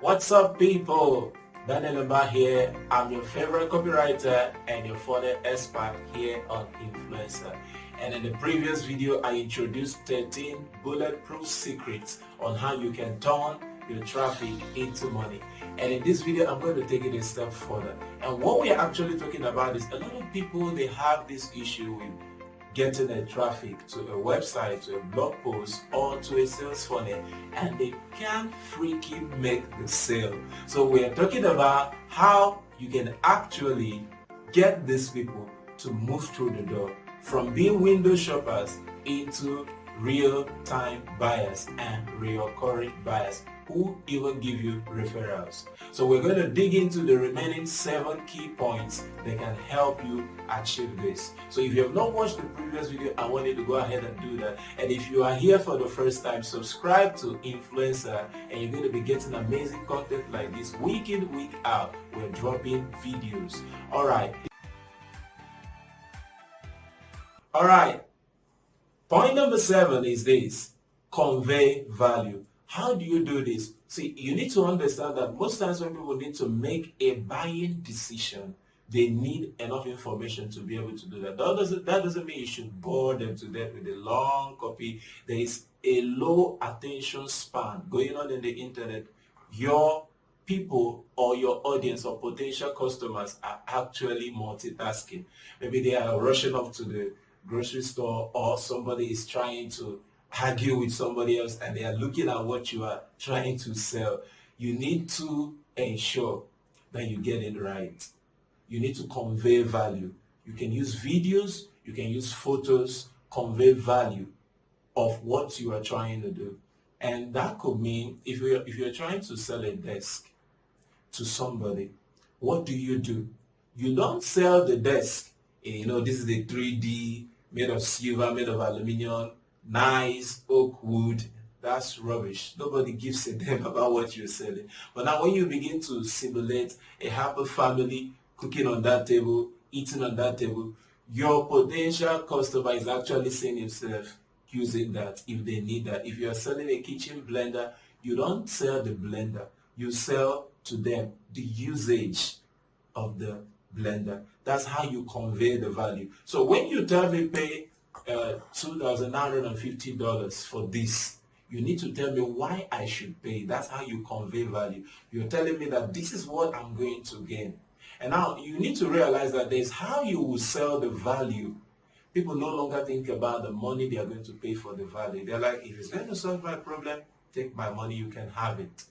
What's up, people? Daniel Mba here. I'm your favorite copywriter and your further expert here on Influencer. And in the previous video, I introduced 13 bulletproof secrets on how you can turn your traffic into money. And in this video, I'm going to take it a step further. And what we are actually talking about is a lot of people, they have this issue with getting a traffic to a website, to a blog post, or to a sales funnel, and they can't freaking make the sale. So we are talking about how you can actually get these people to move through the door from being window shoppers into real-time buyers and recurring buyers who even give you referrals. So we're going to dig into the remaining 7 key points that can help you achieve this. So if you have not watched the previous video, I want you to go ahead and do that. And if you are here for the first time, subscribe to Influencer and you're going to be getting amazing content like this week in, week out. We're dropping videos. Alright. Point number 7 is this: convey value. How do you do this? See, you need to understand that most times when people need to make a buying decision, they need enough information to be able to do that. That doesn't mean you should bore them to death with a long copy. There is a low attention span going on in the internet. Your people or your audience or potential customers are actually multitasking. Maybe they are rushing off to the grocery store, or somebody is trying to argue with somebody else and they are looking at what you are trying to sell. You need to ensure that you get it right. You need to convey value. You can use videos, you can use photos, convey value of what you are trying to do. And that could mean if you're trying to sell a desk to somebody, what do? You don't sell the desk. This is a 3D, made of silver, made of aluminum, nice oak wood. That's rubbish. Nobody gives a damn about what you're selling. But now when you begin to simulate a happy family cooking on that table, eating on that table, your potential customer is actually seeing himself using that if they need that. If you're selling a kitchen blender, you don't sell the blender. You sell to them the usage of the blender. That's how you convey the value. So when you tell me pay $2,950 for this, you need to tell me why I should pay. That's how you convey value. You're telling me that this is what I'm going to gain. And now you need to realize that there's how you will sell the value. People no longer think about the money they are going to pay for the value. They're like, if it's going to solve my problem, take my money, you can have it.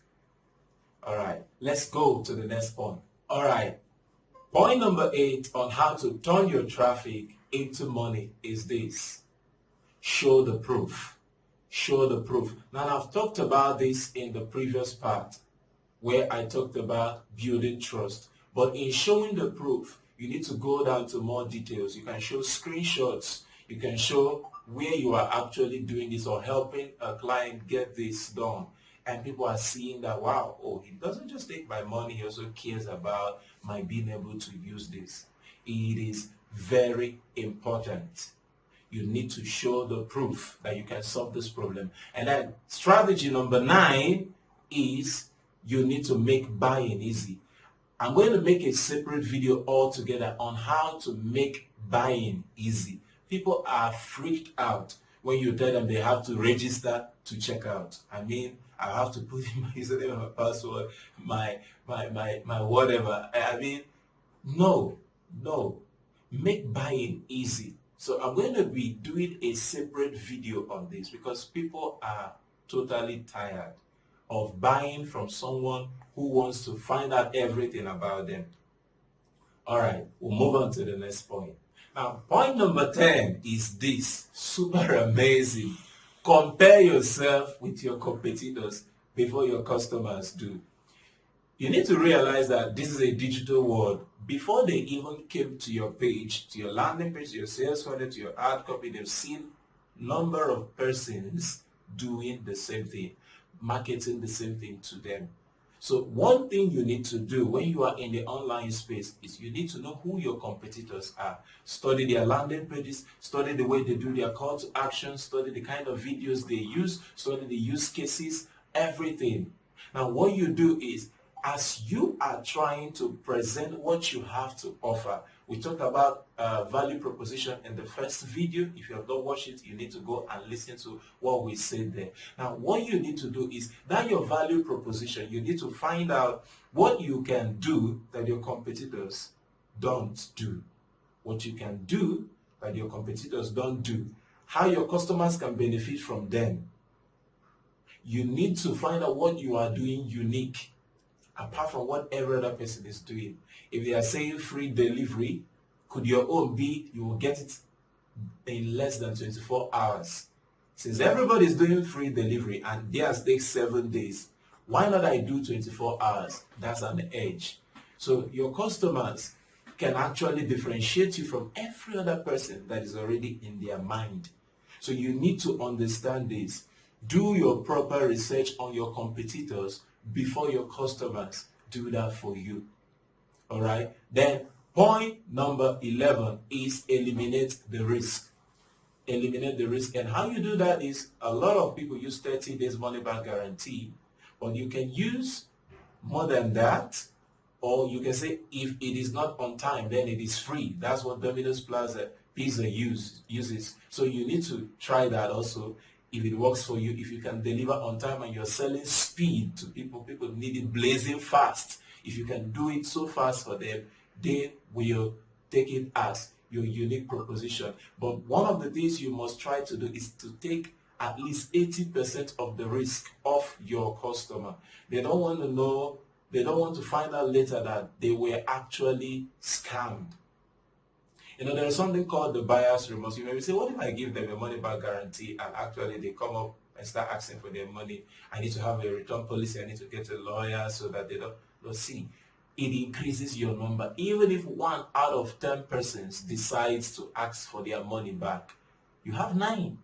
All right, let's go to the next point. All right, point number 8 on how to turn your traffic into money is this: show the proof. Show the proof. Now, I've talked about this in the previous part where I talked about building trust. But in showing the proof, you need to go down to more details. You can show screenshots. You can show where you are actually doing this or helping a client get this done. And people are seeing that, wow, he doesn't just take my money, he also cares about my being able to use this. It is very important. You need to show the proof that you can solve this problem. And then strategy number 9 is you need to make buying easy. I'm going to make a separate video altogether on how to make buying easy. People are freaked out when you tell them they have to register to check out. I mean, I have to put in my username and my password, my whatever. I mean, no. Make buying easy. So I'm going to be doing a separate video on this because people are totally tired of buying from someone who wants to find out everything about them. All right, we'll move on to the next point. Now, point number 10 is this: super amazing. Compare yourself with your competitors before your customers do. You need to realize that this is a digital world. Before they even came to your page, to your landing page, to your sales funnel, to your ad copy, they've seen number of persons doing the same thing, marketing the same thing to them. So one thing you need to do when you are in the online space is you need to know who your competitors are. Study their landing pages, study the way they do their call to action, study the kind of videos they use, study the use cases, everything. Now, what you do is, as you are trying to present what you have to offer, we talked about value proposition in the first video. If you have not watched it, you need to go and listen to what we said there. Now, what you need to do is that your value proposition, you need to find out what you can do that your competitors don't do. What you can do that your competitors don't do. How your customers can benefit from them. You need to find out what you are doing unique, apart from what every other person is doing. If they are saying free delivery, could your own be you will get it in less than 24 hours? Since everybody is doing free delivery and theirs takes 7 days, why not I do 24 hours? That's an edge. So your customers can actually differentiate you from every other person that is already in their mind. So you need to understand this. Do your proper research on your competitors before your customers do that for you. All right. Then point number 11 is eliminate the risk. Eliminate the risk. And how you do that is, a lot of people use 30 days money back guarantee, but you can use more than that, or you can say if it is not on time, then it is free. That's what Domino's Pizza uses. So you need to try that also. If it works for you, if you can deliver on time and you're selling speed to people need it blazing fast. If you can do it so fast for them, they will take it as your unique proposition. But one of the things you must try to do is to take at least 80% of the risk off your customer. They don't want to know, they don't want to find out later that they were actually scammed. You know, there is something called the buyer's remorse. You may say, what if I give them a money back guarantee and actually they come up and start asking for their money? I need to have a return policy. I need to get a lawyer so that they don't see. It increases your number. Even if 1 out of 10 persons decides to ask for their money back, you have 9.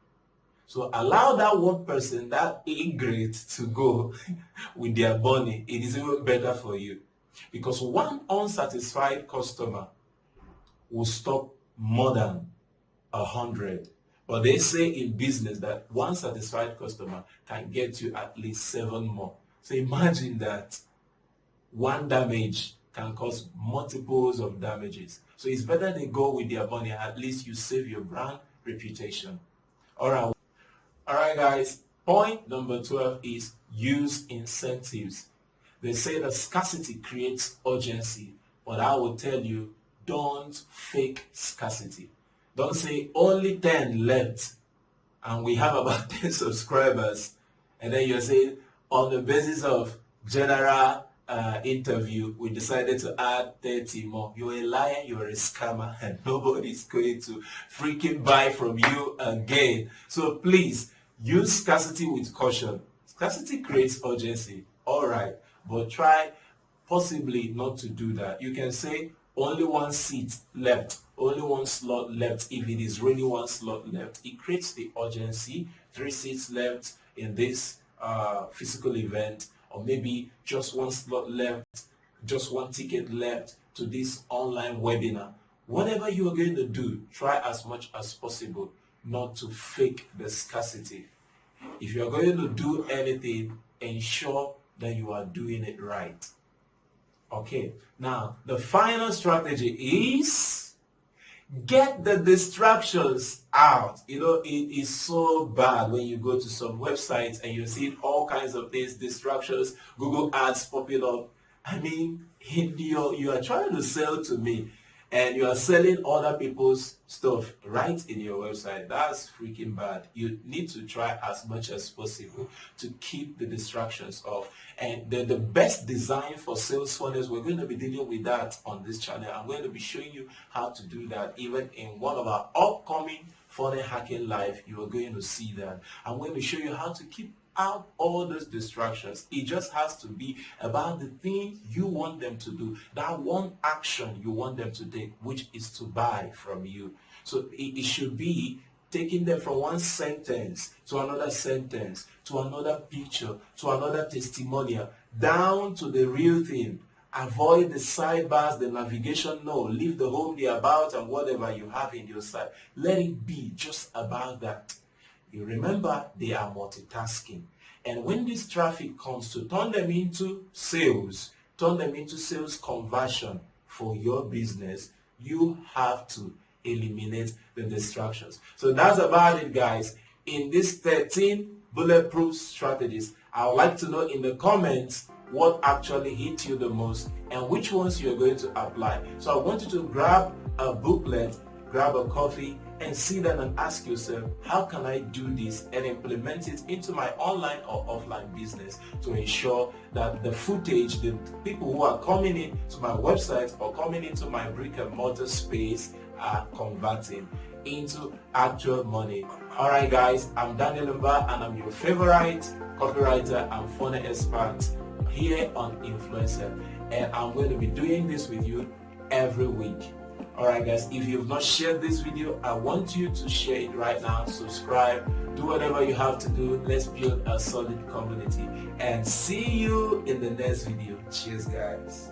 So allow that one person, that A-grade, to go with their money. It is even better for you. Because one unsatisfied customer will stop more than 100. But they say in business that one satisfied customer can get you at least 7 more. So imagine that one damage can cause multiples of damages. So it's better they go with their money. At least you save your brand reputation. All right, guys. Point number 12 is use incentives. They say that scarcity creates urgency, but I will tell you, don't fake scarcity. Don't say only 10 left and we have about 10 subscribers, and then you're saying on the basis of general interview we decided to add 30 more. You're a liar, you're a scammer, and nobody's going to freaking buy from you again. So please use scarcity with caution. Scarcity creates urgency, all right, but try possibly not to do that. You can say only 1 seat left, only 1 slot left. If it is really 1 slot left, it creates the urgency. 3 seats left in this physical event, or maybe just 1 slot left, just 1 ticket left to this online webinar. Whatever you are going to do, try as much as possible not to fake the scarcity. If you are going to do anything, ensure that you are doing it right. Okay, now the final strategy is get the distractions out. You know, it is so bad when you go to some websites and you see all kinds of things, distractions, Google ads popping up. I mean, you are trying to sell to me and you are selling other people's stuff right in your website. That's freaking bad. You need to try as much as possible to keep the distractions off. And the best design for sales funnels, we're going to be dealing with that on this channel. I'm going to be showing you how to do that even in one of our upcoming funnel hacking live. You are going to see that. I'm going to show you how to keep out all those distractions. It just has to be about the thing you want them to do, that one action you want them to take, which is to buy from you. So it should be taking them from one sentence to another sentence, to another picture, to another testimonial, down to the real thing. Avoid the sidebars, the navigation, no. Leave the home, the about, and whatever you have in your site. Let it be just about that. You remember, they are multitasking. And when this traffic comes, to turn them into sales, turn them into sales conversion for your business, you have to eliminate the distractions. So that's about it, guys. In these 13 bulletproof strategies, I would like to know in the comments what actually hit you the most and which ones you're going to apply. So I want you to grab a booklet, grab a coffee, and sit down and ask yourself, how can I do this and implement it into my online or offline business to ensure that the footage, the people who are coming in to my website or coming into my brick and mortar space are converting into actual money. Alright guys, I'm Daniel Mba and I'm your favorite copywriter and funnel expert here on Influencer, and I'm going to be doing this with you every week. Alright guys, if you've not shared this video, I want you to share it right now. Subscribe, do whatever you have to do. Let's build a solid community, and see you in the next video. Cheers guys.